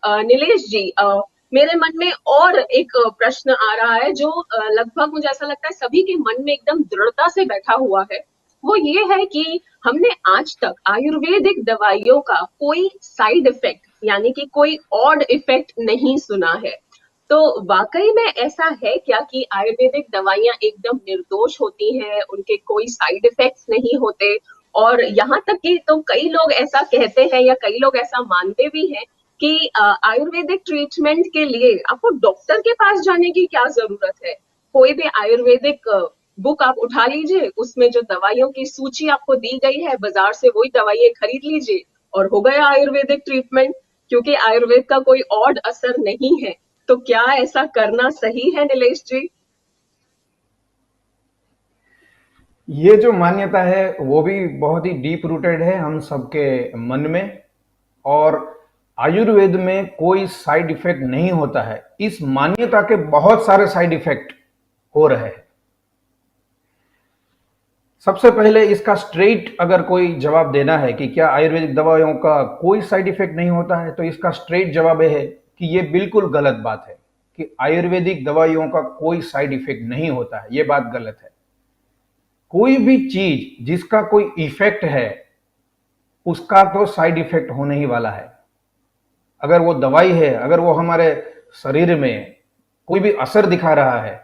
नीलेश जी, मेरे मन में और एक प्रश्न आ रहा है जो लगभग मुझे ऐसा लगता है सभी के मन में एकदम दृढ़ता से बैठा हुआ है। वो ये है कि हमने आज तक आयुर्वेदिक दवाइयों का कोई साइड इफेक्ट यानी कि कोई ऑड इफेक्ट नहीं सुना है। तो वाकई में ऐसा है क्या कि आयुर्वेदिक दवाइयां एकदम निर्दोष होती हैं, उनके कोई साइड इफेक्ट्स नहीं होते? और यहाँ तक कि तो कई लोग ऐसा कहते हैं या कई लोग ऐसा मानते भी हैं कि आयुर्वेदिक ट्रीटमेंट के लिए आपको डॉक्टर के पास जाने की क्या जरूरत है। कोई भी आयुर्वेदिक बुक आप उठा लीजिए, उसमें जो दवाइयों की सूची आपको दी गई है, बाजार से वही दवाइयां खरीद लीजिए और हो गया आयुर्वेदिक ट्रीटमेंट। क्योंकि आयुर्वेद का कोई और असर नहीं है। तो क्या ऐसा करना सही है नीलेश जी? ये जो मान्यता है वो भी बहुत ही डीप रूटेड है हम सबके मन में। और आयुर्वेद में कोई साइड इफेक्ट नहीं होता है, इस मान्यता के बहुत सारे साइड इफेक्ट हो रहे हैं। सबसे पहले इसका स्ट्रेट अगर कोई जवाब देना है कि क्या आयुर्वेदिक दवाइयों का कोई साइड इफेक्ट नहीं होता है, तो इसका स्ट्रेट जवाब यह है कि यह बिल्कुल गलत बात है कि आयुर्वेदिक दवाइयों का कोई साइड इफेक्ट नहीं होता है। यह बात गलत है। कोई भी चीज जिसका कोई इफेक्ट है उसका तो साइड इफेक्ट होने ही वाला है। अगर वो दवाई है, अगर वो हमारे शरीर में कोई भी असर दिखा रहा है,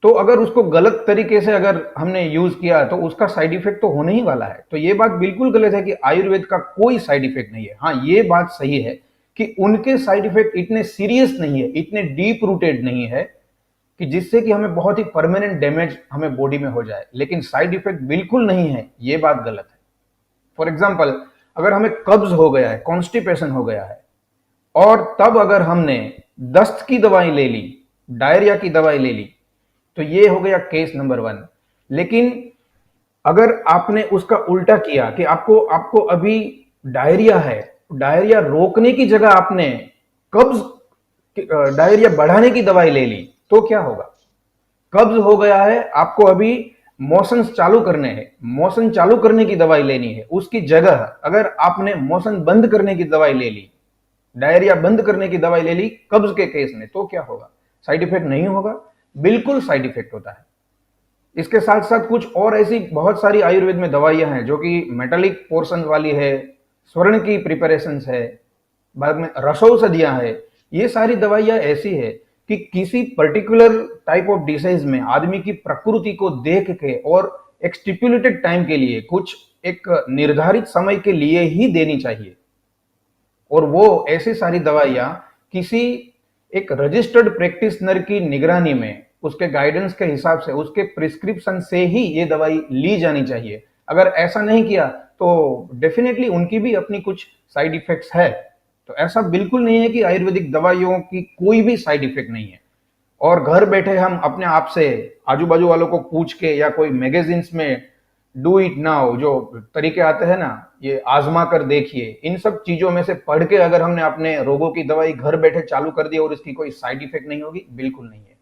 तो अगर उसको गलत तरीके से अगर हमने यूज किया तो उसका साइड इफेक्ट तो होने ही वाला है। तो ये बात बिल्कुल गलत है कि आयुर्वेद का कोई साइड इफेक्ट नहीं है। हाँ, ये बात सही है कि उनके साइड इफेक्ट इतने सीरियस नहीं है, इतने डीप रूटेड नहीं है कि जिससे कि हमें बहुत ही परमानेंट डैमेज हमें बॉडी में हो जाए, लेकिन साइड इफेक्ट बिल्कुल नहीं है, ये बात गलत है। फॉर एग्जाम्पल, अगर हमें कब्ज हो गया है, कॉन्स्टिपेशन हो गया है, और तब अगर हमने दस्त की दवाई ले ली, डायरिया की दवाई ले ली, तो ये हो गया केस नंबर 1। लेकिन अगर आपने उसका उल्टा किया कि आपको आपको अभी डायरिया है, डायरिया रोकने की जगह आपने कब्ज डायरिया बढ़ाने की दवाई ले ली, तो क्या होगा? कब्ज हो गया है, आपको अभी मोशन चालू करने हैं, मोशन चालू करने की दवाई लेनी है, उसकी जगह अगर आपने मोशन बंद करने की दवाई ले ली, डायरिया बंद करने की दवाई ले ली कब्ज के केस में, तो क्या होगा? साइड इफेक्ट नहीं होगा? बिल्कुल साइड इफेक्ट होता है। इसके साथ साथ कुछ और ऐसी बहुत सारी आयुर्वेद में दवाइयां हैं जो कि मेटालिक पोर्शन वाली है, स्वर्ण की प्रिपरेशन है, बाद में रसौषधियां है। ये सारी दवाइयां ऐसी है कि किसी पर्टिकुलर टाइप ऑफ डिसीज में आदमी की प्रकृति को देख के और एक स्टिपुलेटेड टाइम के लिए, कुछ एक निर्धारित समय के लिए ही देनी चाहिए। और वो ऐसी सारी दवाइयां किसी एक रजिस्टर्ड प्रैक्टिशनर की निगरानी में, उसके गाइडेंस के हिसाब से, उसके प्रिस्क्रिप्शन से ही ये दवाई ली जानी चाहिए। अगर ऐसा नहीं किया तो डेफिनेटली उनकी भी अपनी कुछ साइड इफेक्ट्स है। तो ऐसा बिल्कुल नहीं है कि आयुर्वेदिक दवाइयों की कोई भी साइड इफेक्ट नहीं है। और घर बैठे हम अपने आप से आजू बाजू वालों को पूछ के या कोई मैगजीन्स में डू इट नाउ जो तरीके आते हैं ना, ये आजमा कर देखिए, इन सब चीजों में से पढ़ के अगर हमने अपने रोगों की दवाई घर बैठे चालू कर दी और इसकी कोई साइड इफेक्ट नहीं होगी, बिल्कुल नहीं है।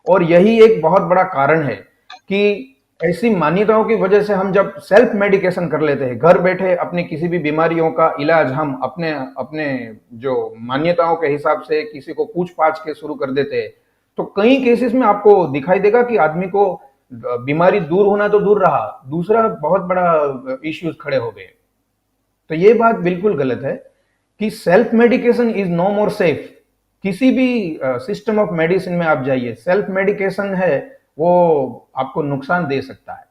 और यही एक बहुत बड़ा कारण है कि ऐसी मान्यताओं की वजह से हम जब सेल्फ मेडिकेशन कर लेते हैं, घर बैठे अपनी किसी भी बीमारियों का इलाज हम अपने अपने जो मान्यताओं के हिसाब से किसी को पूछ पाछ के शुरू कर देते हैं, तो कई केसेस में आपको दिखाई देगा कि आदमी को बीमारी दूर होना तो दूर रहा, दूसरा बहुत बड़ा इश्यूज खड़े हो गए। तो ये बात बिल्कुल गलत है कि self medication is no more safe. किसी भी सिस्टम ऑफ मेडिसिन में आप जाइए, सेल्फ मेडिकेशन है वो आपको नुकसान दे सकता है।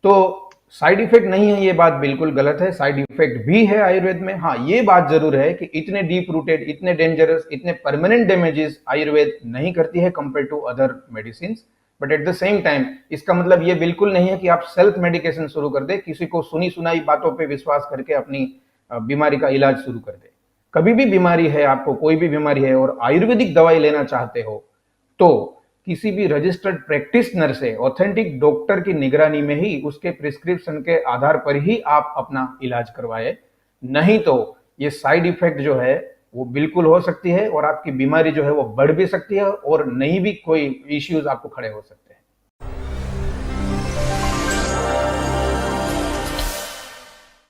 तो साइड इफेक्ट नहीं है, ये बात बिल्कुल गलत है। साइड इफेक्ट भी है आयुर्वेद में। हाँ, ये बात जरूर है कि इतने डीप रूटेड, इतने डेंजरस, इतने परमानेंट डैमेजेस आयुर्वेद नहीं करती है compare to other medicine. But at the same time इसका मतलब ये बिल्कुल नहीं है कि आप सेल्फ मेडिकेशन शुरू कर दे, किसी को सुनी सुनाई बातों पे विश्वास करके अपनी बीमारी का इलाज शुरू कर दे। कभी भी बीमारी है, आपको कोई भी बीमारी है और आयुर्वेदिक दवाई लेना चाहते हो, तो किसी भी रजिस्टर्ड प्रैक्टिशनर से, ऑथेंटिक डॉक्टर की निगरानी में ही, उसके प्रिस्क्रिप्शन के आधार पर ही आप अपना इलाज करवाए। नहीं तो ये साइड इफेक्ट जो है वो बिल्कुल हो सकती है और आपकी बीमारी जो है वो बढ़ भी सकती है और नहीं भी कोई इश्यूज आपको खड़े हो सकते हैं।